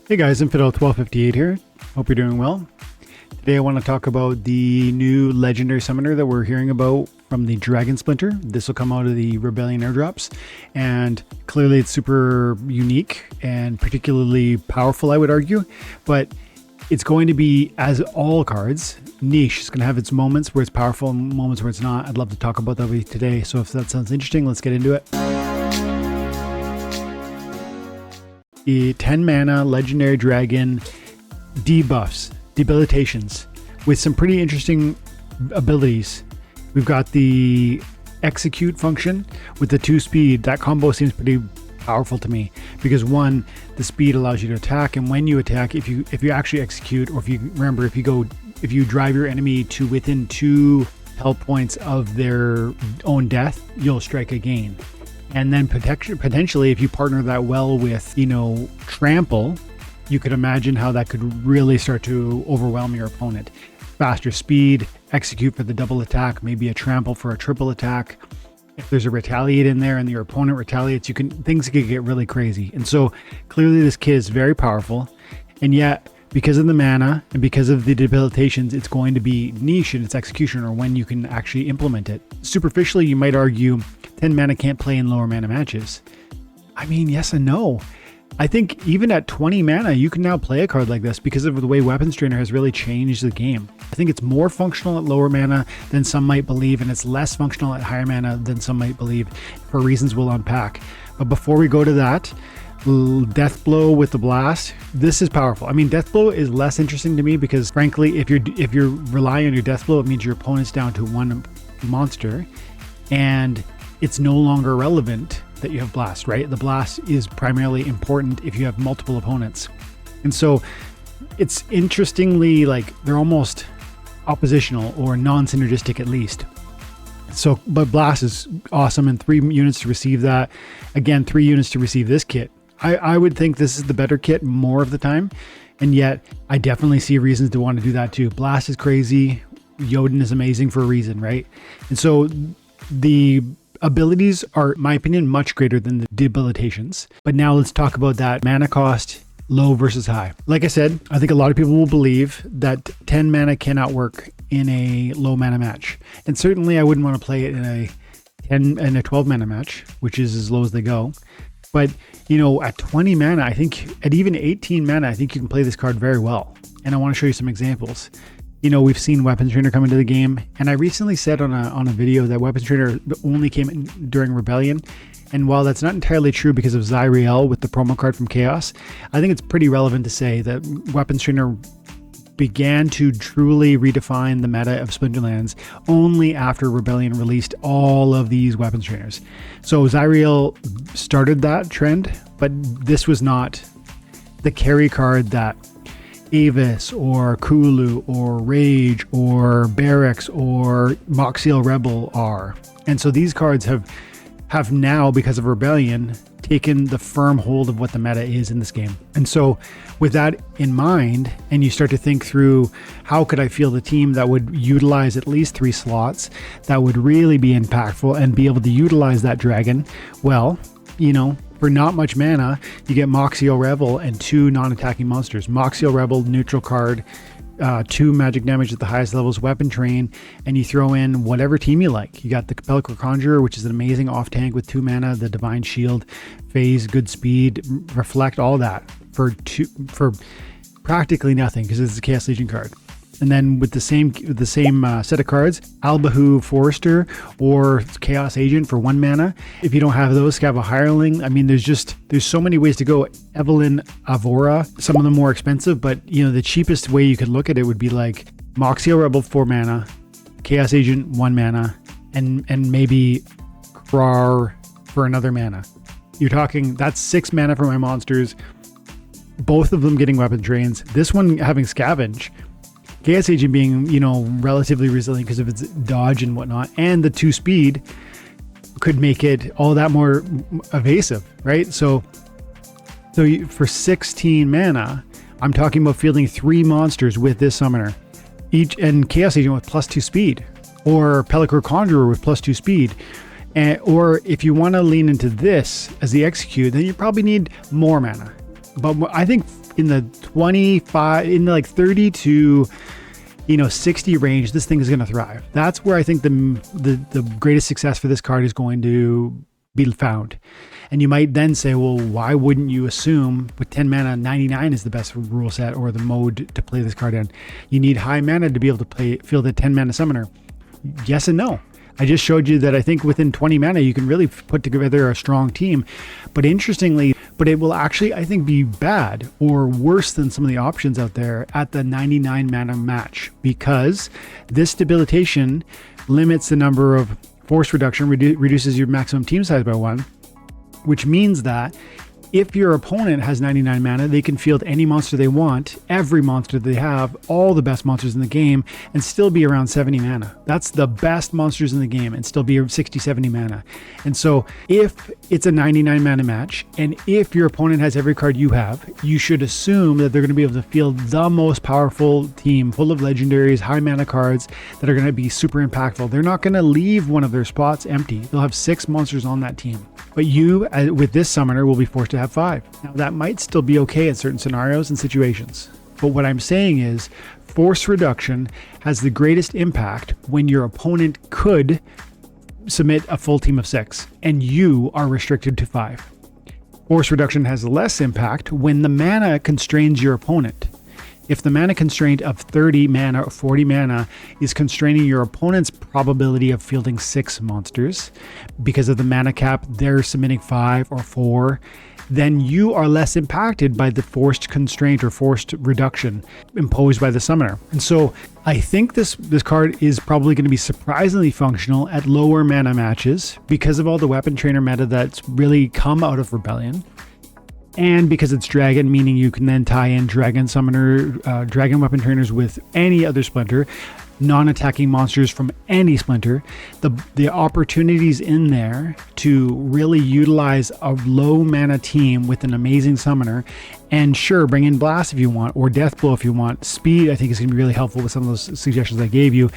Hey guys, Twelve58 here. Hope you're doing well. Today I want to talk about the new legendary summoner that we're hearing about from the Dragon Splinter. This will come out of the Rebellion airdrops, and clearly it's super unique and particularly powerful, I would argue, but it's going to be, as all cards, niche. It's going to have its moments where it's powerful and moments where it's not. I'd love to talk about that with you today, so if that sounds interesting, let's get into it. The 10 mana legendary dragon debuffs, debilitations, with some pretty interesting abilities. We've got the execute function with the 2 speed. That combo seems pretty powerful to me because, one, the speed allows you to attack, and when you attack, if you actually execute, or if you drive your enemy to within 2 health points of their own death, you'll strike again. And then potentially, if you partner that well with, trample, you could imagine how that could really start to overwhelm your opponent. Faster speed, execute for the double attack, maybe a trample for a triple attack. If there's a retaliate in there and your opponent retaliates, things could get really crazy. And so clearly this kit is very powerful, and yet because of the mana and because of the debilitations, it's going to be niche in its execution, or when you can actually implement it. Superficially, you might argue 10 mana can't play in lower mana matches. I mean, yes and no. I think even at 20 mana, you can now play a card like this because of the way Weapons Trainer has really changed the game. I think it's more functional at lower mana than some might believe, and it's less functional at higher mana than some might believe, for reasons we'll unpack. But before we go to that, Death Blow with the blast, this is powerful. I mean, Death Blow is less interesting to me because, frankly, if you're relying on your Death Blow, it means your opponent's down to 1 monster, and it's no longer relevant that you have blast, right? The blast is primarily important if you have multiple opponents. And so it's interestingly, they're almost oppositional or non-synergistic at least. So, but blast is awesome, and 3 units to receive that. Again, 3 units to receive this kit. I would think this is the better kit more of the time, and yet I definitely see reasons to want to do that too. Blast is crazy. Jotun is amazing for a reason, right? And so the abilities are, in my opinion, much greater than the debilitations. But now let's talk about that mana cost, low versus high. Like I said, I think a lot of people will believe that 10 mana cannot work in a low mana match. And certainly I wouldn't want to play it in a 12 mana match, which is as low as they go. But, at 20 mana, I think at even 18 mana, I think you can play this card very well. And I want to show you some examples. We've seen Weapons Trainer come into the game, and I recently said on a video that Weapons Trainer only came in during Rebellion. And while that's not entirely true because of Zyriel with the promo card from Chaos, I think it's pretty relevant to say that Weapons Trainer began to truly redefine the meta of Splinterlands only after Rebellion released all of these Weapons Trainers. So Zyriel started that trend, but this was not the carry card that Avis or Kulu or Rage or Barracks or Moxiel Rebel are. And so these cards have now, because of Rebellion, taken the firm hold of what the meta is in this game. And so with that in mind, and you start to think through, how could I field a team that would utilize at least 3 slots, that would really be impactful and be able to utilize that dragon? Well, for not much mana, you get Moxiel Rebel and 2 non-attacking monsters. Moxiel Rebel, neutral card, 2 magic damage at the highest levels, weapon train, and you throw in whatever team you like. You got the Pelacor Conjurer, which is an amazing off tank with 2 mana, the Divine Shield, phase, good speed, reflect, all that for practically nothing because it's a Chaos Legion card. And then with the same set of cards, Albahu Forester or Chaos Agent for 1 mana. If you don't have those, Scav a Hireling. I mean, there's so many ways to go. Evelyn Avora, some of them more expensive, but the cheapest way you could look at it would be like Moxiel Rebel 4 mana, Chaos Agent 1 mana, and maybe Krar for another mana. You're talking, that's 6 mana for my monsters, both of them getting weapon trains, this one having Scavenge, Chaos Agent being, relatively resilient because of its dodge and whatnot, and the 2 speed could make it all that more evasive, right? So for 16 mana, I'm talking about fielding 3 monsters with this summoner, each, and Chaos Agent with +2 speed, or Pelacor Conjurer with +2 speed. Or if you want to lean into this as the execute, then you probably need more mana. But I think in the 25, in the like 30 to 60 range, this thing is going to thrive. That's where I think the greatest success for this card is going to be found. And you might then say, well, why wouldn't you assume with 10 mana, 99 is the best rule set or the mode to play this card in? You need high mana to be able to field a 10 mana summoner. Yes and no. I just showed you that I think within 20 mana, you can really put together a strong team. But interestingly, it will actually, I think, be bad or worse than some of the options out there at the 99 mana match, because this debilitation limits the number of force reduction, reduces your maximum team size by 1, which means that if your opponent has 99 mana, they can field any monster they want, every monster they have, all the best monsters in the game, and still be around 70 mana. That's the best monsters in the game and still be 60, 70 mana. And so if it's a 99 mana match, and if your opponent has every card you have, you should assume that they're going to be able to field the most powerful team full of legendaries, high mana cards that are going to be super impactful. They're not going to leave one of their spots empty. They'll have 6 monsters on that team. But you, with this summoner, will be forced to have 5. Now, that might still be okay in certain scenarios and situations. But what I'm saying is, force reduction has the greatest impact when your opponent could submit a full team of 6, and you are restricted to 5. Force reduction has less impact when the mana constrains your opponent. If the mana constraint of 30 mana or 40 mana is constraining your opponent's probability of fielding 6 monsters because of the mana cap, they're submitting 5 or 4, then you are less impacted by the forced constraint or forced reduction imposed by the summoner. And so I think this card is probably going to be surprisingly functional at lower mana matches because of all the weapon trainer meta that's really come out of Rebellion. And because it's dragon, meaning you can then tie in dragon summoner, dragon weapon trainers with any other splinter, non-attacking monsters from any splinter, the opportunities in there to really utilize a low mana team with an amazing summoner, and sure, bring in blast if you want, or death blow if you want. Speed, I think, is going to be really helpful with some of those suggestions I gave you.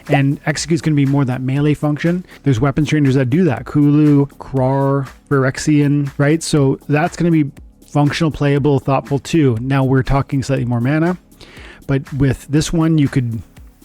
And execute is going to be more that melee function. There's weapons trainers that do that. Kulu, Krar, Phyrexian, right? So that's going to be functional, playable, thoughtful too. Now we're talking slightly more mana, but with this one, you could,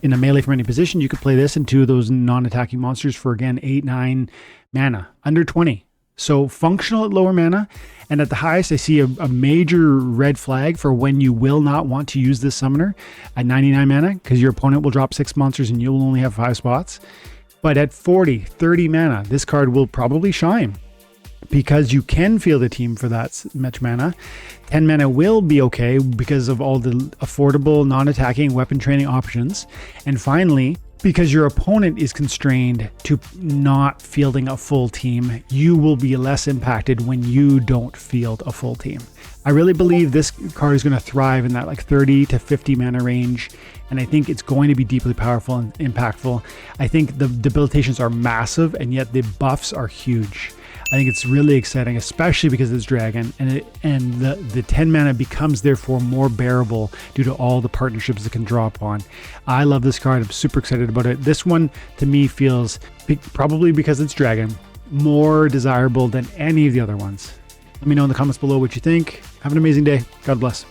in a melee from any position, you could play this into those non-attacking monsters for, again, 8, 9 mana, under 20. So functional at lower mana, and at the highest, I see a major red flag for when you will not want to use this summoner at 99 mana, because your opponent will drop 6 monsters and you'll only have 5 spots. But at 40, 30 mana, this card will probably shine, because you can field a team for that much mana. 10 mana will be okay because of all the affordable non-attacking weapon training options. And finally, because your opponent is constrained to not fielding a full team, you will be less impacted when you don't field a full team. I really believe this card is going to thrive in that like 30 to 50 mana range, and I think it's going to be deeply powerful and impactful. I think the debilitations are massive, and yet the buffs are huge. I think it's really exciting, especially because it's dragon, and the 10 mana becomes therefore more bearable due to all the partnerships it can draw upon. I love this card. I'm super excited about it. This one to me feels, probably because it's dragon, more desirable than any of the other ones. Let me know in the comments below what you think. Have an amazing day. God bless.